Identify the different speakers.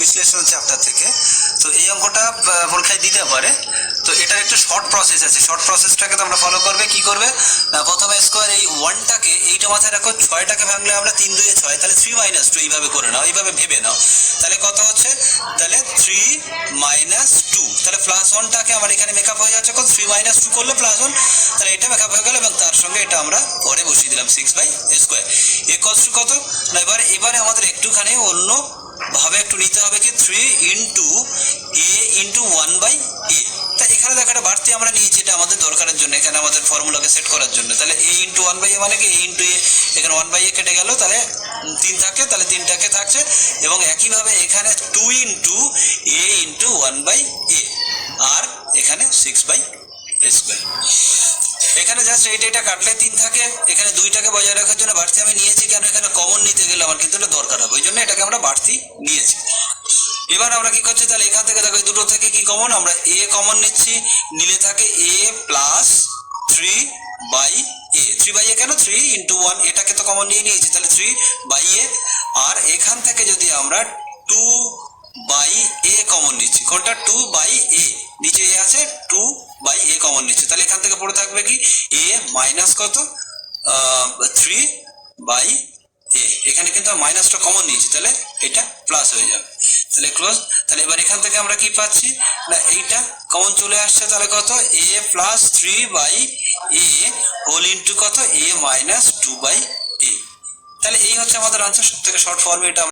Speaker 1: বিশ্লেষণ চ্যাপ্টার থেকে। তো এই অঙ্কটা পরীক্ষায় দিতে পারে। তো এটার একটু শর্ট প্রসেস আছে, শর্ট প্রসেসটাকে তোমরা ফলো করবে। কি করবে, প্রথমে স্কোয়ার এই 1টাকে, এইটা মাথায় রাখো, 6টাকে ভাঙলে আমরা 3 2 6, তাহলে 3 - 2 এইভাবে করে নাও, এইভাবে ভেবে নাও। তাহলে কত হচ্ছে, তাহলে 3 - 2, তাহলে +1টাকে আমার এখানে মেকআপ হয়ে যাচ্ছে কত, 3 - 2 করলে +1, তাহলে এটা মেকআপ হয়ে গেল এবং তার সঙ্গে এটা আমরা পরে বসিয়ে দিলাম 6/2 ইকুয়ালস টু কত না। এবারে আমাদের একটুখানি অন্য ভাবে একটু নিতে হবে কি, 3 × a × 1/a। তা এখানে দেখো একটা বাড়তি আমরা নিয়েছি, এটা আমাদের দরকারের জন্য, এখানে আমাদের ফর্মুলাকে সেট করার জন্য। তাহলে a × 1/a মানে কি, a × a, এখানে 1/a কেটে গেল, তাহলে 3 থাকে, তাহলে 3টাকে থাকছে। এবং একইভাবে এখানে 2 × a × 1/a আর এখানে 6/2। এখানে জাস্ট এটা কাটলে 3 থাকে, এখানে 2টাকে বজায় রাখার জন্য বাড়তি আমি নিয়েছি। কেন, এখানে কমন নিতে গেলে আমার কিন্তু এটা দরকার হবে, ওই জন্য এটাকে আমরা বাড়তি নিয়েছি। এবার আমরা কি করছি, তাহলে এখান থেকে দেখো এই দুটো থেকে কি কমন, আমরা a কমন নিচ্ছি, নিলে থাকে a + 3/a। 3/a কেন, 3 × 1, এটাকে তো কমন নিয়ে নিয়েছি, তাহলে 3/a। আর এখান থেকে যদি আমরা 2/a কমন নিচ্ছি, কোনটা, 2/a, নিচে a আছে, 2/a কমন নিচ্ছি, তাহলে এখান থেকে পড়ে থাকবে কি, a মাইনাস কত, 3/a। এখানে কিন্তু মাইনাসটা কমন নিয়েছি, তাহলে এটা প্লাস হয়ে যাবে, তাহলে ক্লোজ। তাহলে এবার এখান থেকে আমরা কি পাচ্ছি না, এইটা কমন চলে আসছে, তাহলে কত, a + 3/a হোল ইন্টু কত, a - 2/a। তাহলে এই হচ্ছে আমাদের আনসার, সব থেকে শর্ট ফর্মে এটা।